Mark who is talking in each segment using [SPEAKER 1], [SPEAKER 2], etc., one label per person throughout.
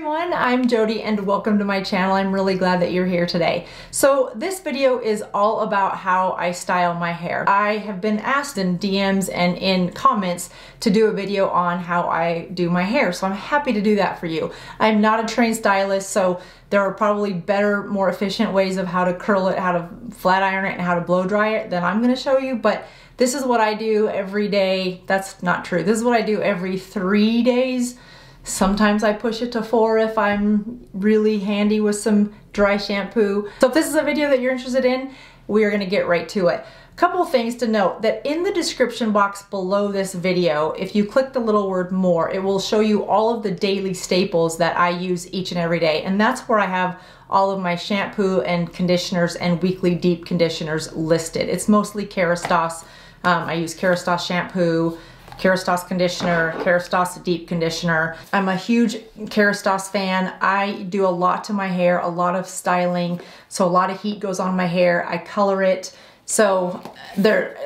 [SPEAKER 1] everyone, I'm Jodi and welcome to my channel. I'm really glad that you're here today. So this video is all about how I style my hair. I have been asked in DMs and in comments to do a video on how I do my hair, so I'm happy to do that for you. I'm not a trained stylist, so there are probably better, more efficient ways of how to curl it, how to flat iron it, and how to blow dry it than I'm gonna show you, but this is what I do every day. That's not true. This is what I do every 3 days. Sometimes I push it to 4 if I'm really handy with some dry shampoo. So if this is a video that you're interested in, we are gonna get right to it. A couple things to note, that in the description box below this video, if you click the little word more, it will show you all of the daily staples that I use each and every day. And that's where I have all of my shampoo and conditioners and weekly deep conditioners listed. It's mostly Kerastase. I use Kerastase shampoo, Kerastase conditioner, Kerastase deep conditioner. I'm a huge Kerastase fan. I do a lot to my hair, a lot of styling, so a lot of heat goes on my hair. I color it. So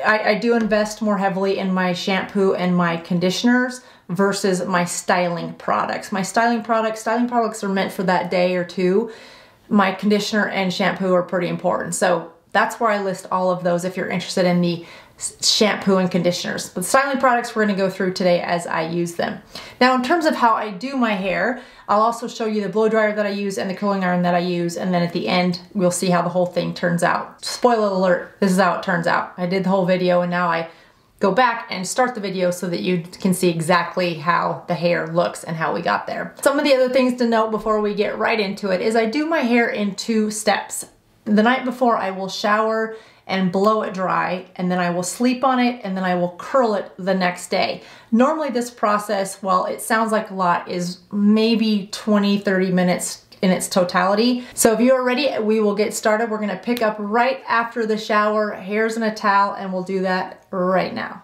[SPEAKER 1] I do invest more heavily in my shampoo and my conditioners versus my styling products. My styling products are meant for that day or two. My conditioner and shampoo are pretty important. So that's where I list all of those if you're interested in the shampoo and conditioners. But the styling products we're going to go through today as I use them. Now in terms of how I do my hair, I'll also show you the blow dryer that I use and the curling iron that I use, and then at the end we'll see how the whole thing turns out. Spoiler alert, this is how it turns out. I did the whole video and now I go back and start the video so that you can see exactly how the hair looks and how we got there. Some of the other things to note before we get right into it is I do my hair in 2 steps. The night before I will shower and blow it dry, and then I will sleep on it, and then I will curl it the next day. Normally this process, while it sounds like a lot, is maybe 20-30 minutes in its totality. So if you're ready, we will get started. We're gonna pick up right after the shower, hairs in a towel, and we'll do that right now.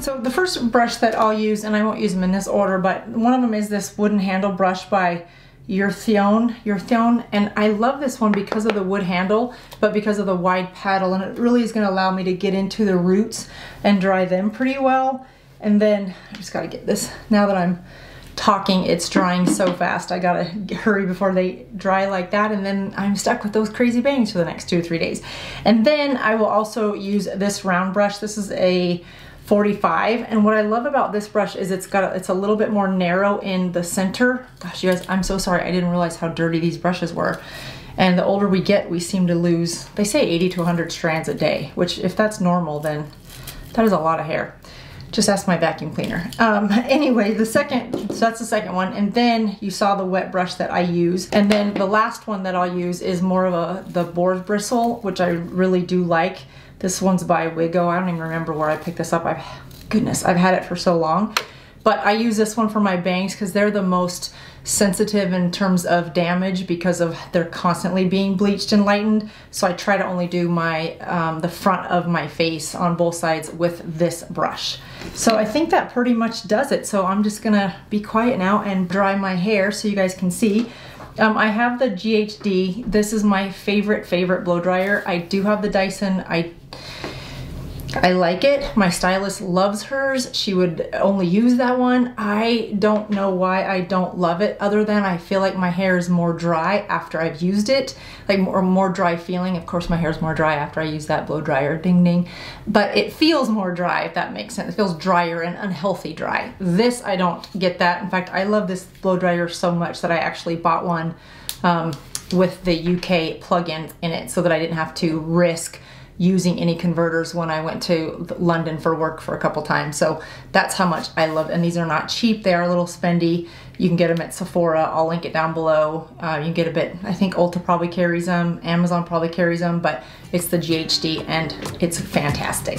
[SPEAKER 1] So the first brush that I'll use, and I won't use them in this order, but one of them is this wooden handle brush by Urthione, and I love this one because of the wood handle, but because of the wide paddle, and it really is going to allow me to get into the roots and dry them pretty well. And then I just got to get this, now that I'm talking, it's drying so fast, I gotta hurry before they dry like that, and then I'm stuck with those crazy bangs for the next 2 or 3 days. And then I will also use this round brush. This is a 45, and what I love about this brush is it's a little bit more narrow in the center. Gosh, you guys, I'm so sorry, I didn't realize how dirty these brushes were. And the older we get, we seem to lose, they say 80 to 100 strands a day, which if that's normal, then that is a lot of hair. Just ask my vacuum cleaner. Anyway, so that's the second one. And then you saw the wet brush that I use. And then the last one that I'll use is more of the boar bristle, which I really do like. This one's by Wigo. I don't even remember where I picked this up. Goodness, I've had it for so long. But I use this one for my bangs because they're the most sensitive in terms of damage because of they're constantly being bleached and lightened. So I try to only do my the front of my face on both sides with this brush. So I think that pretty much does it. So I'm just gonna be quiet now and dry my hair so you guys can see. I have the GHD. This is my favorite blow dryer. I do have the Dyson. I like it. My stylist loves hers. She would only use that one. I don't know why I don't love it, other than I feel like my hair is more dry after I've used it, like more dry feeling. Of course my hair is more dry after I use that blow dryer, ding ding, but it feels more dry, if that makes sense. It feels drier and unhealthy dry. This, I don't get that. In fact, I love this blow dryer so much that I actually bought one with the UK plug-in in it so that I didn't have to risk using any converters when I went to London for work for a couple times. So that's how much I love it. And these are not cheap, they are a little spendy. You can get them at Sephora, I'll link it down below. You can get a bit, I think Ulta probably carries them, Amazon probably carries them, but it's the GHD and it's fantastic.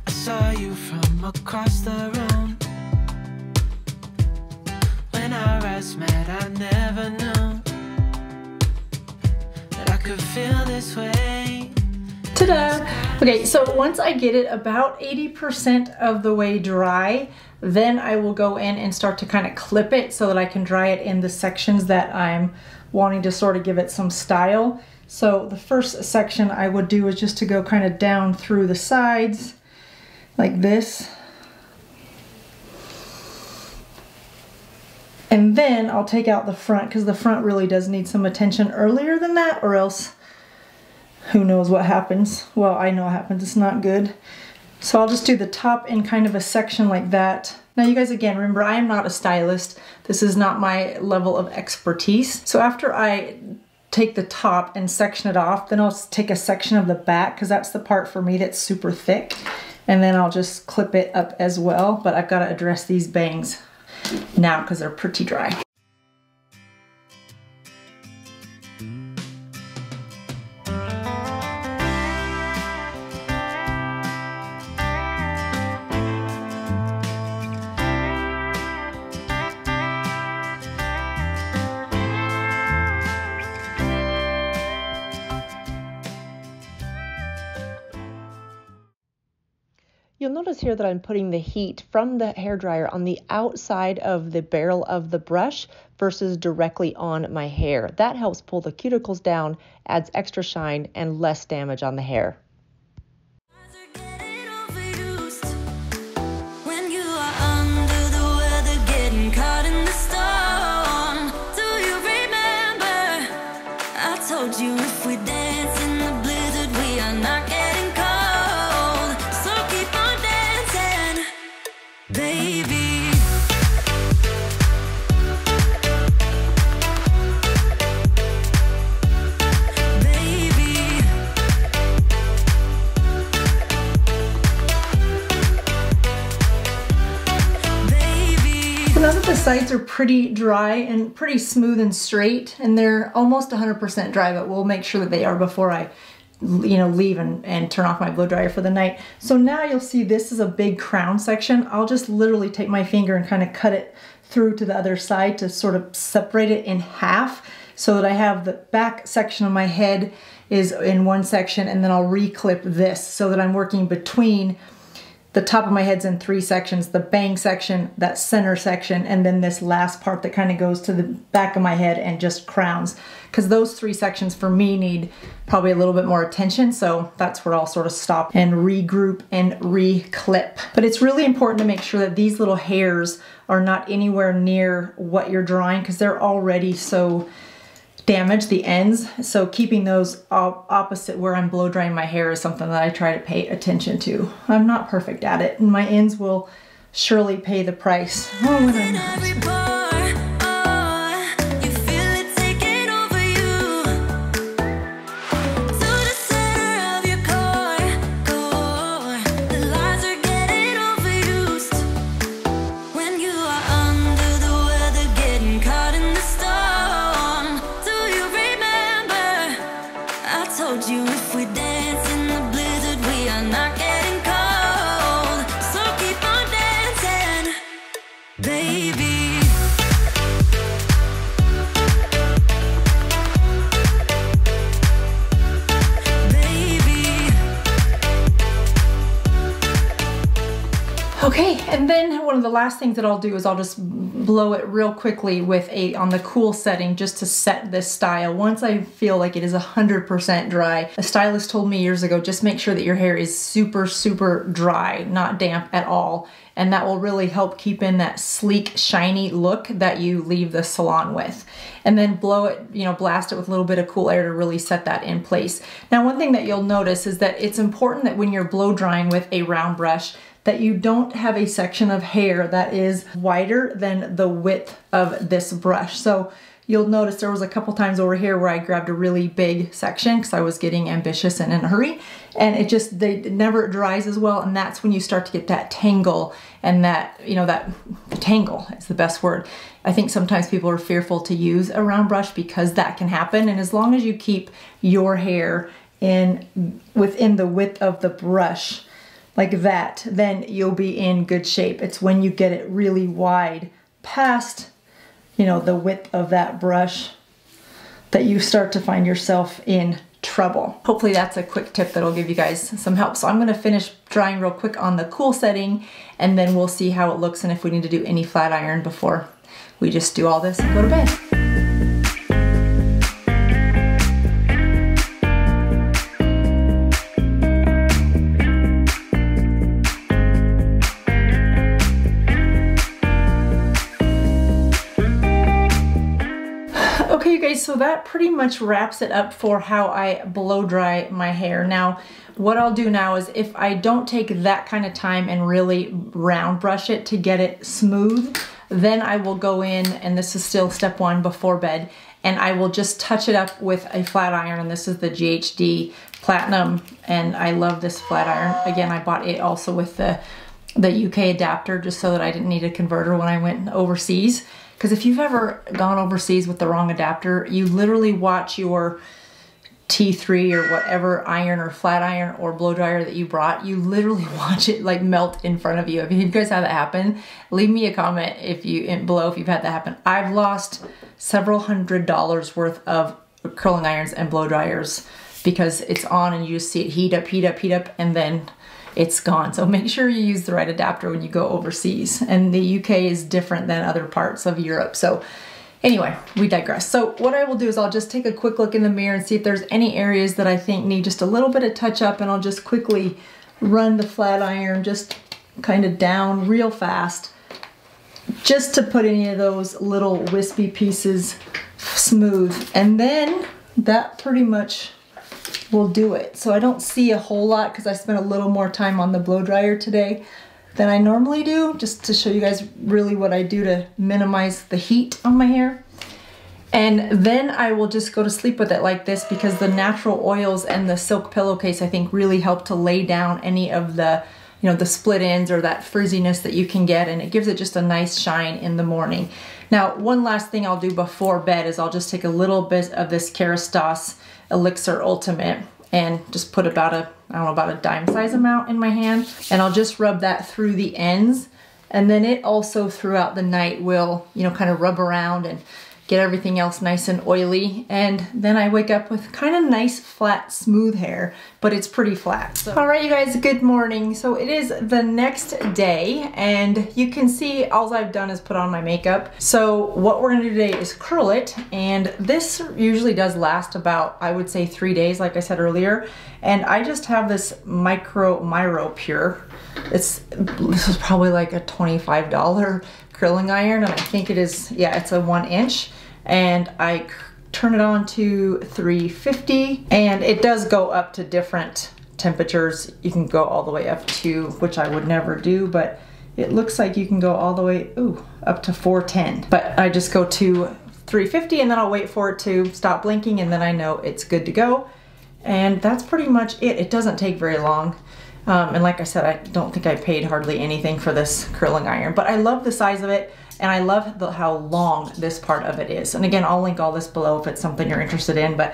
[SPEAKER 2] I saw you from across the room. Met, I never knew that I could feel this way.
[SPEAKER 1] Ta-da! Okay, so once I get it about 80% of the way dry, then I will go in and start to kind of clip it so that I can dry it in the sections that I'm wanting to sort of give it some style. So the first section I would do is just to go kind of down through the sides like this. And then I'll take out the front because the front really does need some attention earlier than that, or else who knows what happens. Well, I know what happens, it's not good. So I'll just do the top in kind of a section like that. Now you guys, again, remember I am not a stylist. This is not my level of expertise. So after I take the top and section it off, then I'll take a section of the back because that's the part for me that's super thick. And then I'll just clip it up as well, but I've got to address these bangs now because they're pretty dry.
[SPEAKER 3] You'll notice here that I'm putting the heat from the hairdryer on the outside of the barrel of the brush versus directly on my hair. That helps pull the cuticles down, adds extra shine, and less damage on the hair.
[SPEAKER 2] You if we dance in the blizzard, we are not getting cold. So keep on dancing, baby. Baby.
[SPEAKER 1] So now that the sides are pretty dry and pretty smooth and straight, and they're almost 100% dry, but we'll make sure that they are before I leave and turn off my blow dryer for the night. So now you'll see this is a big crown section. I'll just literally take my finger and kind of cut it through to the other side to sort of separate it in half so that I have the back section of my head is in one section, and then I'll reclip this so that I'm working between the top of my head's in three sections, the bang section, that center section, and then this last part that kind of goes to the back of my head and just crowns. Because those three sections for me need probably a little bit more attention, so that's where I'll sort of stop and regroup and re-clip. But it's really important to make sure that these little hairs are not anywhere near what you're drawing because they're already so damaged, the ends. So keeping those opposite where I'm blow drying my hair is something that I try to pay attention to. I'm not perfect at it, and my ends will surely pay the price. Oh, when I'm not.
[SPEAKER 2] You if we dance in the blizzard, we are not getting cold. So keep on dancing, baby.
[SPEAKER 1] Okay, and then one of the last things that I'll do is I'll just blow it real quickly with on the cool setting just to set this style. Once I feel like it is 100% dry, a stylist told me years ago, just make sure that your hair is super, super dry, not damp at all. And that will really help keep in that sleek, shiny look that you leave the salon with. And then blow it, blast it with a little bit of cool air to really set that in place. Now, one thing that you'll notice is that it's important that when you're blow drying with a round brush, that you don't have a section of hair that is wider than the width of this brush. So you'll notice there was a couple times over here where I grabbed a really big section because I was getting ambitious and in a hurry, and it never dries as well, and that's when you start to get that tangle, and that tangle is the best word. I think sometimes people are fearful to use a round brush because that can happen, and as long as you keep your hair within the width of the brush, like that, then you'll be in good shape. It's when you get it really wide past, the width of that brush that you start to find yourself in trouble. Hopefully that's a quick tip that'll give you guys some help. So I'm gonna finish drying real quick on the cool setting, and then we'll see how it looks and if we need to do any flat iron before we just do all this and go to bed. Okay, so that pretty much wraps it up for how I blow dry my hair. Now, what I'll do now is if I don't take that kind of time and really round brush it to get it smooth, then I will go in, and this is still step one before bed, and I will just touch it up with a flat iron, and this is the GHD Platinum, and I love this flat iron. Again, I bought it also with the UK adapter just so that I didn't need a converter when I went overseas. Because if you've ever gone overseas with the wrong adapter, you literally watch your T3 or whatever iron or flat iron or blow dryer that you brought, you literally watch it like melt in front of you. If you guys have that happen, leave me a comment below if you've had that happen. I've lost several $100s worth of curling irons and blow dryers because it's on and you just see it heat up, heat up, heat up, and then it's gone. So make sure you use the right adapter when you go overseas. And the UK is different than other parts of Europe. So anyway, we digress. So what I will do is I'll just take a quick look in the mirror and see if there's any areas that I think need just a little bit of touch up, and I'll just quickly run the flat iron just kind of down real fast just to put any of those little wispy pieces smooth. And then that pretty much will do it. So I don't see a whole lot because I spent a little more time on the blow dryer today than I normally do, just to show you guys really what I do to minimize the heat on my hair. And then I will just go to sleep with it like this, because the natural oils and the silk pillowcase I think really help to lay down any of the, you know, the split ends or that frizziness that you can get, and it gives it just a nice shine in the morning. Now, one last thing I'll do before bed is I'll just take a little bit of this Kerastase Elixir Ultimate and just put about a, I don't know, about a dime size amount in my hand, and I'll just rub that through the ends, and then it also throughout the night will, you know, kind of rub around and get everything else nice and oily, and then I wake up with kind of nice flat smooth hair, but it's pretty flat. So. All right, you guys, good morning. So it is the next day, and you can see all I've done is put on my makeup. So what we're gonna do today is curl it, and this usually does last about, I would say, 3 days, like I said earlier, and I just have this Micro Pure. This is probably like a $25 curling iron, and I think it is, yeah, it's a 1 inch. And I turn it on to 350, and it does go up to different temperatures. You can go all the way up to, which I would never do, but it looks like you can go all the way, up to 410. But I just go to 350, and then I'll wait for it to stop blinking, and then I know it's good to go. And that's pretty much it. It doesn't take very long. And like I said, I don't think I paid hardly anything for this curling iron, but I love the size of it. And I love how long this part of it is. And again, I'll link all this below if it's something you're interested in, but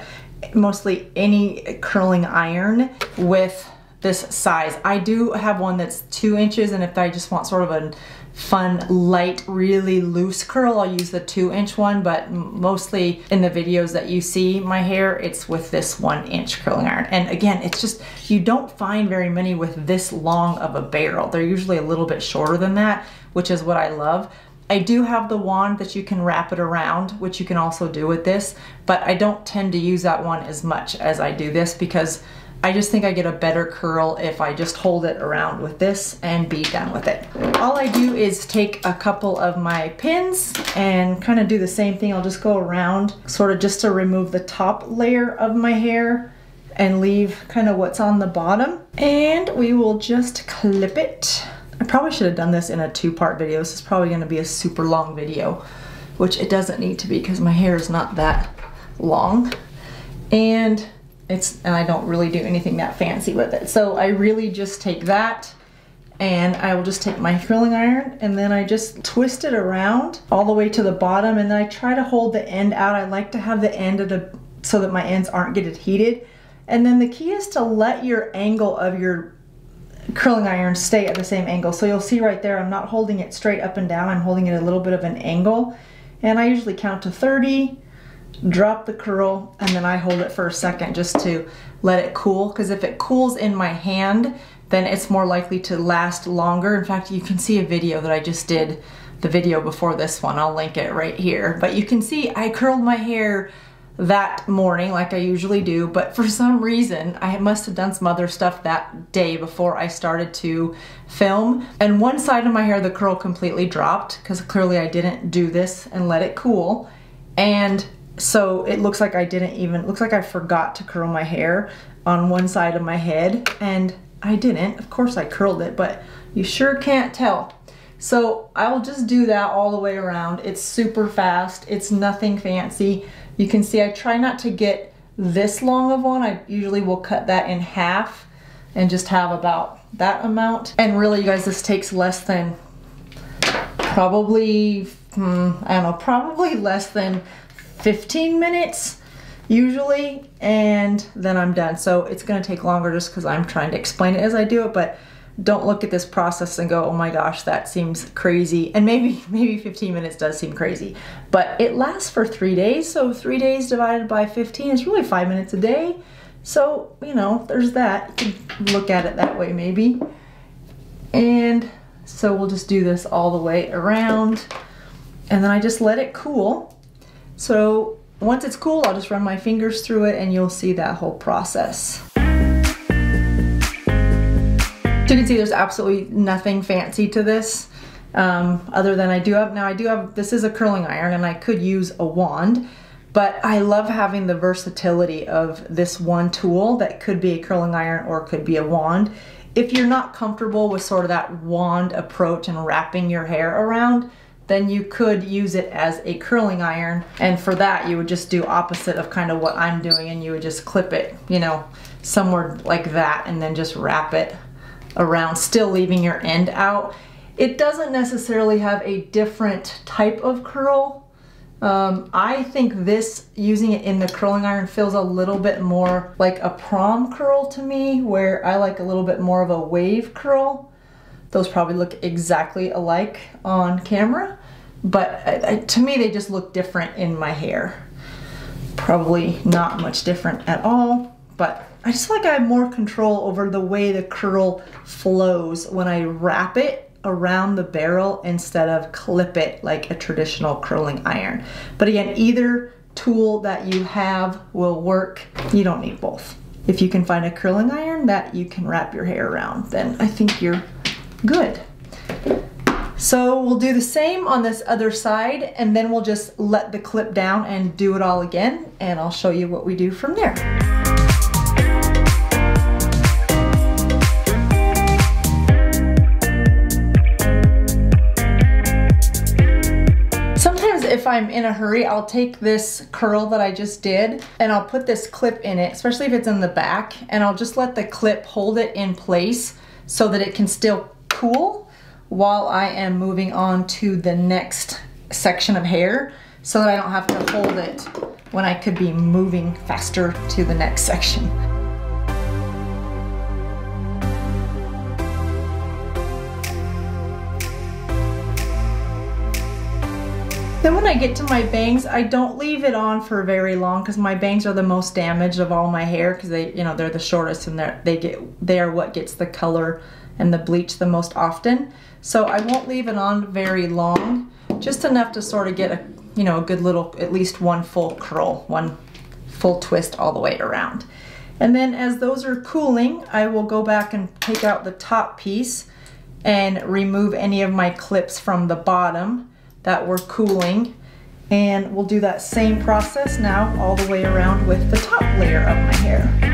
[SPEAKER 1] mostly any curling iron with this size. I do have one that's 2 inches, and if I just want sort of a fun, light, really loose curl, I'll use the 2-inch one, but mostly in the videos that you see my hair, it's with this 1-inch curling iron. And again, it's just, you don't find very many with this long of a barrel. They're usually a little bit shorter than that, which is what I love. I do have the wand that you can wrap it around, which you can also do with this, but I don't tend to use that one as much as I do this, because I just think I get a better curl if I just hold it around with this and be done with it. All I do is take a couple of my pins and kind of do the same thing. I'll just go around sort of just to remove the top layer of my hair and leave kind of what's on the bottom. And we will just clip it. I probably should have done this in a 2-part video. This is probably going to be a super long video, which it doesn't need to be because my hair is not that long, and I don't really do anything that fancy with it. So I really just take that, and I will just take my curling iron, and then I just twist it around all the way to the bottom, and then I try to hold the end out. I like to have the end so that my ends aren't getting heated. And then the key is to let your angle of your curling iron stay at the same angle. So you'll see right there, I'm not holding it straight up and down, I'm holding it a little bit of an angle. And I usually count to 30, drop the curl, and then I hold it for a second just to let it cool, because if it cools in my hand, then it's more likely to last longer. In fact, you can see a video that I just did, the video before this one, I'll link it right here. But you can see I curled my hair that morning like I usually do, but for some reason I must have done some other stuff that day before I started to film, and one side of my hair, the curl completely dropped, because clearly I didn't do this and let it cool, and So it looks like looks like I forgot to curl my hair on one side of my head, and I didn't. Of course I curled it, but you sure can't tell. So I'll just do that all the way around. It's super fast. It's nothing fancy. You can see I try not to get this long of one. I usually will cut that in half and just have about that amount. And really, you guys, this takes less than probably, I don't know, probably less than 15 minutes usually, and then I'm done. So it's gonna take longer just because I'm trying to explain it as I do it, but don't look at this process and go, oh my gosh, that seems crazy. And maybe 15 minutes does seem crazy, but it lasts for 3 days. So 3 days divided by 15 is really 5 minutes a day. So, you know, there's that. You can look at it that way maybe. And so we'll just do this all the way around, and then I just let it cool. So once it's cool, I'll just run my fingers through it and you'll see that whole process. So you can see there's absolutely nothing fancy to this, other than I do have, this is a curling iron and I could use a wand, but I love having the versatility of this one tool that could be a curling iron or could be a wand. If you're not comfortable with sort of that wand approach and wrapping your hair around, then you could use it as a curling iron. And for that, you would just do opposite of kind of what I'm doing, and you would just clip it, you know, somewhere like that, and then just wrap it around, still leaving your end out. It doesn't necessarily have a different type of curl. I think this, using it in the curling iron, feels a little bit more like a prom curl to me, where I like a little bit more of a wave curl. Those probably look exactly alike on camera, but to me they just look different in my hair. Probably not much different at all, but I just feel like I have more control over the way the curl flows when I wrap it around the barrel instead of clip it like a traditional curling iron. But again, either tool that you have will work. You don't need both. If you can find a curling iron that you can wrap your hair around, then I think you're good. So we'll do the same on this other side, and then we'll just let the clip down and do it all again, and I'll show you what we do from there. Sometimes if I'm in a hurry, I'll take this curl that I just did and I'll put this clip in it, especially if it's in the back, and I'll just let the clip hold it in place so that it can still cool while I am moving on to the next section of hair, so that I don't have to hold it when I could be moving faster to the next section. Then when I get to my bangs, I don't leave it on for very long because my bangs are the most damaged of all my hair, because they, you know, they're the shortest and they are what gets the color and the bleach the most often. So I won't leave it on very long, just enough to sort of get a, you know, a good little, at least one full curl, one full twist all the way around. And then as those are cooling, I will go back and take out the top piece and remove any of my clips from the bottom that were cooling. And we'll do that same process now all the way around with the top layer of my hair.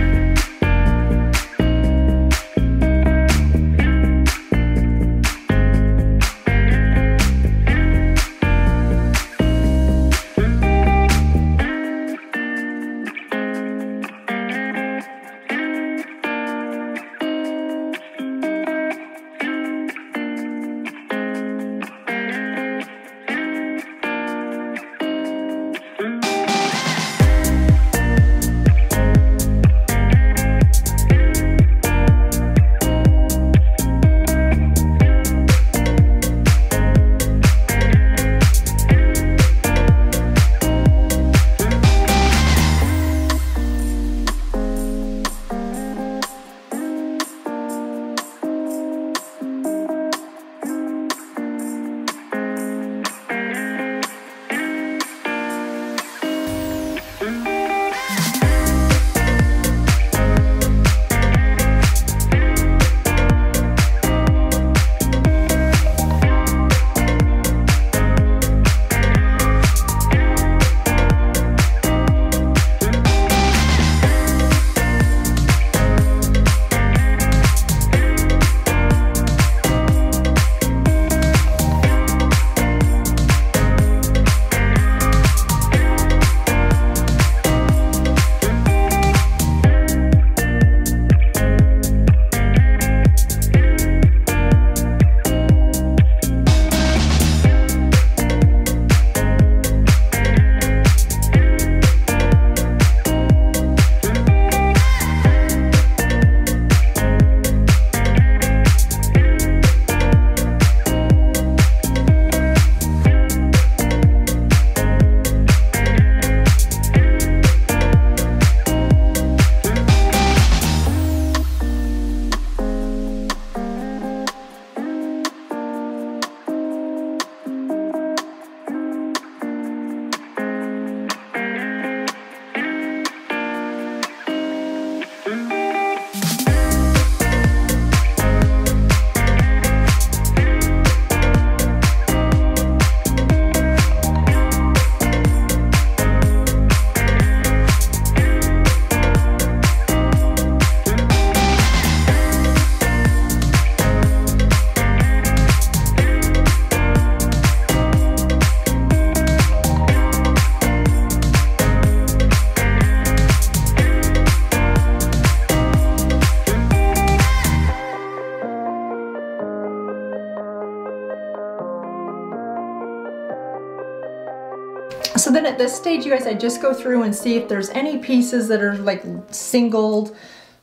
[SPEAKER 1] So then at this stage, you guys, I just go through and see if there's any pieces that are like singled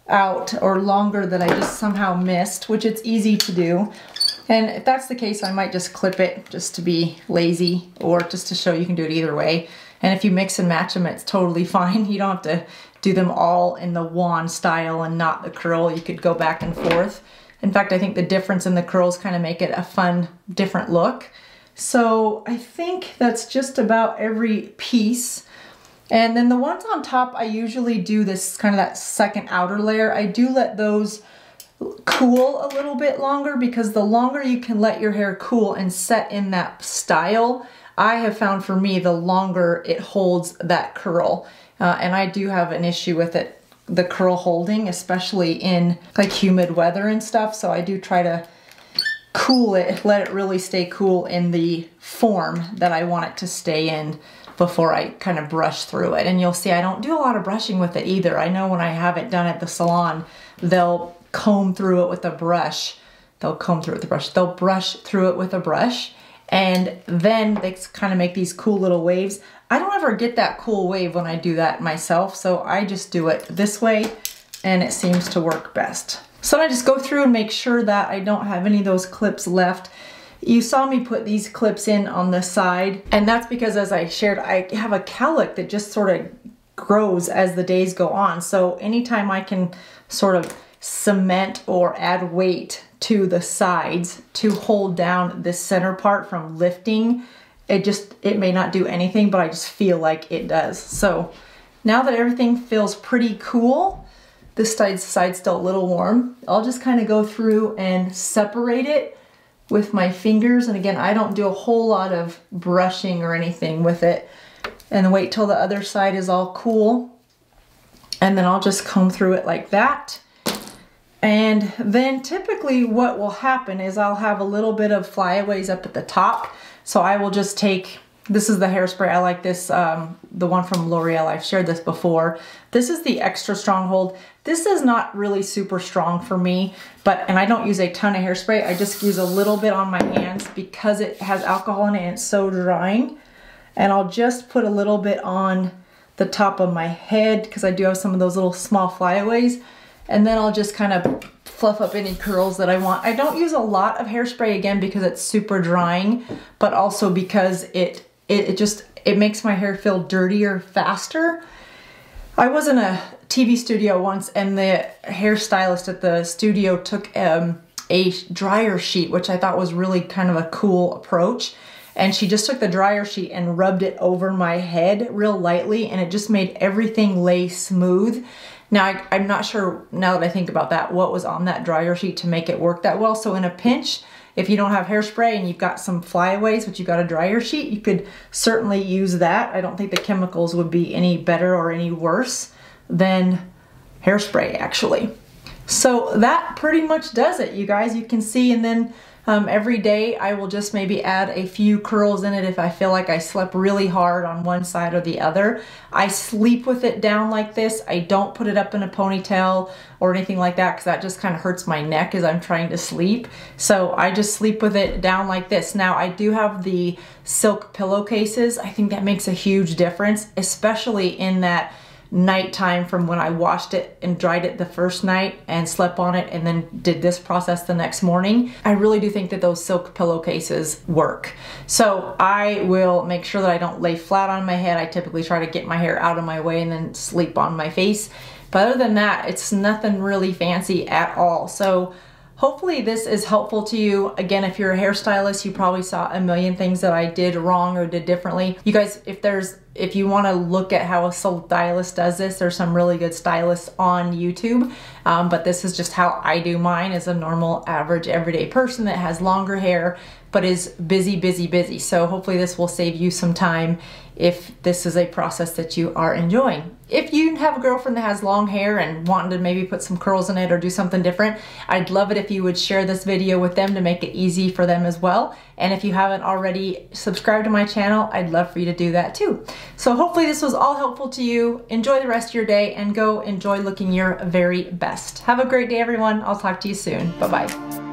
[SPEAKER 1] out or longer that I just somehow missed, which it's easy to do. And if that's the case, I might just clip it just to be lazy, or just to show you can do it either way. And if you mix and match them, it's totally fine. You don't have to do them all in the wand style and not the curl. You could go back and forth. In fact, I think the difference in the curls kind of make it a fun, different look. So I think that's just about every piece. And then the ones on top, I usually do this kind of that second outer layer. I do let those cool a little bit longer, because the longer you can let your hair cool and set in that style, I have found for me, the longer it holds that curl. And I do have an issue with it, the curl holding, especially in like humid weather and stuff. So I do try to cool it, let it really stay cool in the form that I want it to stay in before I kind of brush through it. And you'll see I don't do a lot of brushing with it either. I know when I have it done at the salon, they'll comb through it with a brush. They'll brush through it with a brush, and then they kind of make these cool little waves. I don't ever get that cool wave when I do that myself, so I just do it this way, and it seems to work best. So I just go through and make sure that I don't have any of those clips left. You saw me put these clips in on the side, and that's because, as I shared, I have a cowlick that just sort of grows as the days go on. So anytime I can sort of cement or add weight to the sides to hold down this center part from lifting, it may not do anything, but I just feel like it does. So now that everything feels pretty cool, this side's still a little warm, I'll just kind of go through and separate it with my fingers. And again, I don't do a whole lot of brushing or anything with it, and wait till the other side is all cool. And then I'll just comb through it like that. And then typically what will happen is I'll have a little bit of flyaways up at the top. So I will just take, this is the Hairspray. I like this, the one from L'Oreal. I've shared this before. This is the extra strong hold. This is not really super strong for me, and I don't use a ton of Hairspray. I just use a little bit on my hands because it has alcohol in it and it's so drying. And I'll just put a little bit on the top of my head because I do have some of those little small flyaways. And then I'll just kind of fluff up any curls that I want. I don't use a lot of Hairspray, again, because it's super drying, but also because it makes my hair feel dirtier faster. I was in a TV studio once, and the hairstylist at the studio took a dryer sheet, which I thought was really kind of a cool approach. And she just took the dryer sheet and rubbed it over my head real lightly, and it just made everything lay smooth. Now, I'm not sure, now that I think about that, what was on that dryer sheet to make it work that well. So in a pinch, if you don't have Hairspray and you've got some flyaways, but you've got a dryer sheet, you could certainly use that. I don't think the chemicals would be any better or any worse than Hairspray, actually. So that pretty much does it, you guys. You can see, and then every day I will just maybe add a few curls in it if I feel like I slept really hard on one side or the other. I sleep with it down like this. I don't put it up in a ponytail or anything like that, because that just kind of hurts my neck as I'm trying to sleep. So I just sleep with it down like this. Now, I do have the silk pillowcases. I think that makes a huge difference, especially in that nighttime from when I washed it and dried it the first night and slept on it and then did this process the next morning. I really do think that those silk pillowcases work. So I will make sure that I don't lay flat on my head. I typically try to get my hair out of my way and then sleep on my face. But other than that, it's nothing really fancy at all. So hopefully this is helpful to you. Again, if you're a hairstylist, you probably saw a million things that I did wrong or did differently. You guys, if you want to look at how a stylist does this, there's some really good stylists on YouTube. But this is just how I do mine as a normal, average, everyday person that has longer hair, but is busy. So hopefully this will save you some time if this is a process that you are enjoying. If you have a girlfriend that has long hair and wanting to maybe put some curls in it or do something different, I'd love it if you would share this video with them to make it easy for them as well. And if you haven't already subscribed to my channel, I'd love for you to do that too. So hopefully this was all helpful to you. Enjoy the rest of your day and go enjoy looking your very best. Have a great day, everyone. I'll talk to you soon. Bye-bye.